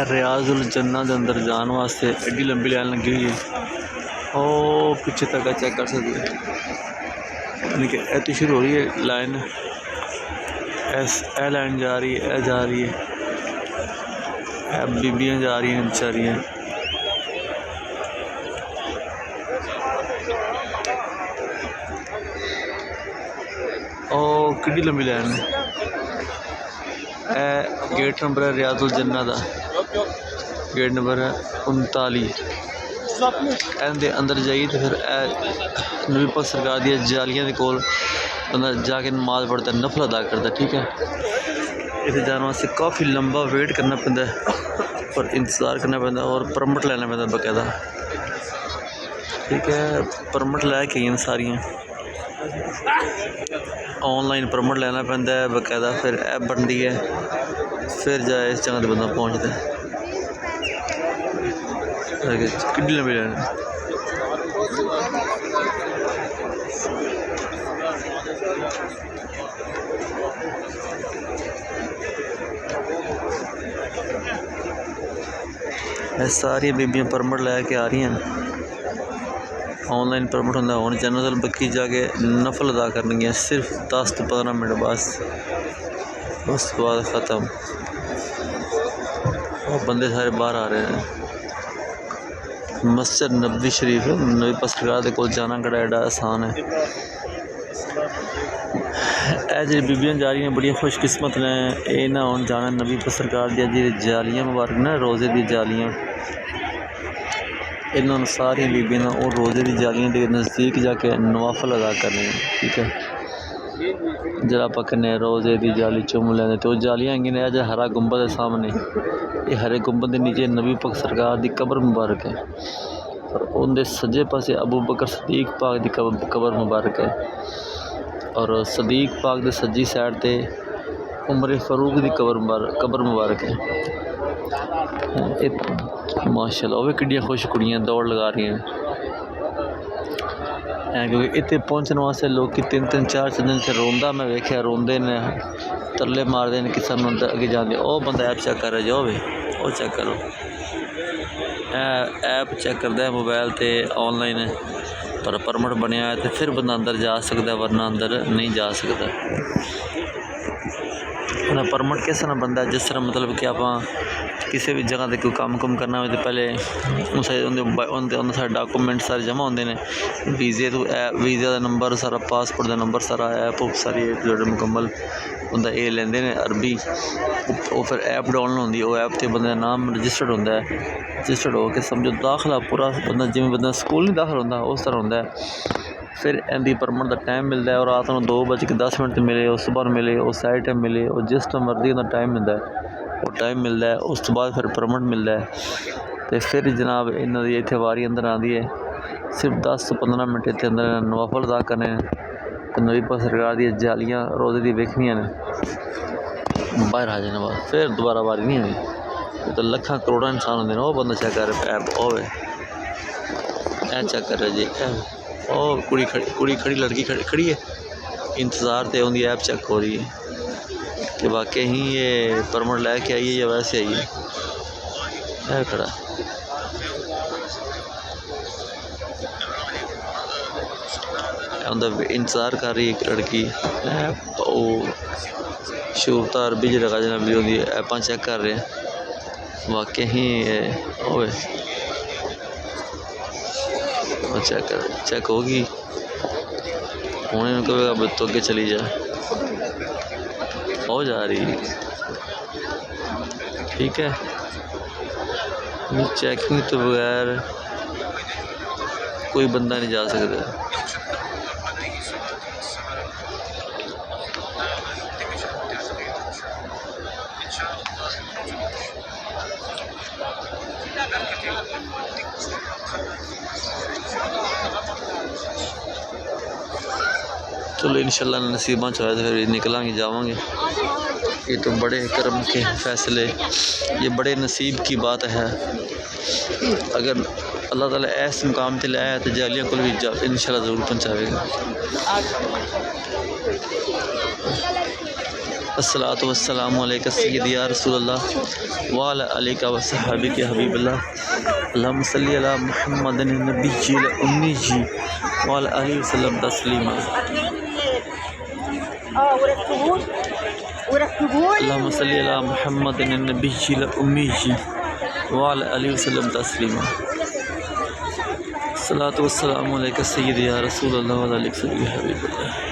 रियाजुल जन्ना के अंदर जाने वास्ते एड्डी लंबी लाइन लगी हुई है। ओ पीछे तक चेक कर सकते हैं, यानी कि ऐसी शुरू हो रही है लाइन, ए लाइन जा रही है, ए जा रही है, ए बीबियाँ जा रही हैं बेचारियाँ। ओ कितनी लंबी लाइन है। गेट नंबर है रियाजुल जन्ना का, गेट नंबर है 39। ਇਹਦੇ अंदर जाइए तो फिर नबी पाक सरकार दी जालियां दे कोल बंदा जाके नमाज पढ़ता, नफल अदा करता। ठीक है, इतने जाने वास्ते काफ़ी लंबा वेट करना पैंदा है और इंतज़ार करना पैंदा और परमिट लेना पैंदा बकायदा। ठीक है, परमिट लैके आई सारियां, ऑनलाइन परमिट लेना पैंदा है बकायदा, फिर ऐप बनती है, फिर जाए इस जगह पर बंदा पहुँचता है। कितनी लंबी लाइन है। सारी बीबियाँ परमिट लैके आ रही हैं, ऑनलाइन परमिट होंगे हूँ जनरल बक्की जाके नफल अदा करनी, सिर्फ 10 तो 15 मिनट बस, उस बाद ख़त्म। और बंदे सारे बाहर आ रहे हैं। मस्जिद नबी शरीफ नबी पाक सरकार दे कोल जाना बड़ा एडा आसान है। जी बीबियाँ जा रही हैं बड़ियां खुशकिस्मत ने, ये ना हुन जाना नबी पाक सरकार दी जी जालियां मुबारक ने, रोज़े दी जालियां, इन्होंने सारी बीबियां ना और रोज़े दी जालियां के नज़दीक जाके नवाफल अदा करने। ठीक है, जरा आप कहने रोज़े दी जाली चुम लें तो जालियां आएंगी ने, जो हरा गुंबद है सामने, ये हरे गुंबद के नीचे नबी पाक सरकार दी कब्र मुबारक है और उनके सज्जे पासे अबू बकर सदीक पाक दी कब्र मुबारक है और सदीक पाक दे सज्जी साइड ते उमर फारूक दी कब्र मुबारक है। माशाल्लाह वो किड्डियां खुश कुड़ियां दौड़ लगा रही हैं, क्योंकि इतने पहुँचने वास्ते लोग 3-3 4 दिन से रोंदा मैं वेख्या, रोंदे ने, तरले मारते हैं कि सानू अगे जाते। ओ बंदा ऐप चेक कर रहा जाओ वे, वो चेक करो, ऐप चेक करता है मोबाइल ते ऑनलाइन पर परमिट बनया है तो फिर बंदा अंदर जा सकता, वरना अंदर नहीं जा सकता। परमिट किस तरह बनता है, जिस तरह मतलब कि आप किसी भी जगह कोई काम कुम करना हो तो पहले सारे डॉकूमेंट सारे जमा होंगे ने, वीज़े तो वीज़ा का नंबर सारा, पासपोर्ट का नंबर सारा, ऐप सारी मुकम्मल बंदा ये लेंदे ने अरबी, वो फिर ऐप डाउनलोड होंगी, वो ऐप तो बंदे नाम रजिस्टर्ड होंदा है, रजिस्टर्ड होकर समझो दाखला पूरा बंदा जिमें बंदा स्कूल नहीं दाखिल होंदा उस तरह होंदा है। फिर इनकी परमिट का टाइम मिलता है और रात को 2:10 मिले, उस सुबह मिले, उस साइड टाइम मिले, और जिस टाइम मर्जी का टाइम मिलता है वो टाइम मिलता है, उस तो बाद फिर परमिट मिलता है। तो फिर जनाब इन्हों की इतने वारी अंदर आती है, सिर्फ 10 तो 15 मिनट इतने अंदर नवाफल अदा करने, तो नबी पाक सरकार दी जालियां रोज़े दी वेखनियां ने, बाहर आ जाने बाद फिर दोबारा वारी नहीं हुई। तो लखा करोड़ा इंसान होंगे ना, वो बंदा चेक कर ऐप होवे, चेक कर रहे जी, ओ कुड़ी खड़ी लड़की खड़ी है, इंतज़ार तो उनकी ऐप चेक हो रही है कि वाकई ही ये परमिट लैके आई है या वैसे आई है। खड़ा उनका इंतज़ार कर रही है एक लड़की, शूरता अरबी जो लगा जनाबी होंगी ऐपा चेक कर रहे हैं, वाकई ही होवे चेक होगी हूँ, इनको तो अगे चली जा, हो जा रही। ठीक है, चेकिंग तो बगैर कोई बंदा नहीं जा सकता। चलो इंशाल्लाह नसीबा चाहे तो फिर निकलेंगे जावांगे। ये तो बड़े करम के फैसले, ये बड़े नसीब की बात है। अगर अल्लाह ताला ऐसे मुकाम पर लाया तो जालियां को भी इंशाल्लाह ज़रूर पहुँचाएगा। अस्सलातु वस्सलामु अलैका सय्यदी या रसूलल्लाह व अला आलिका व सहाबिका हबीबल्लाह अल्लाहुम्मा सल्लि अला मुहम्मदिन नबिय्यिल उम्मीय्यि व अला आलिहि वसल्लम तस्लीमा। अल्लाहुम्मा सल्लि अला मुहम्मदिन नबिय्यिल उम्मीय्यि व अला आलिहि वसल्लम तस्लीमा। अस्सलातु वस्सलामु अलैका सय्यदी या रसूलल्लाह व अला आलिका व सहाबिका हबीबल्लाह।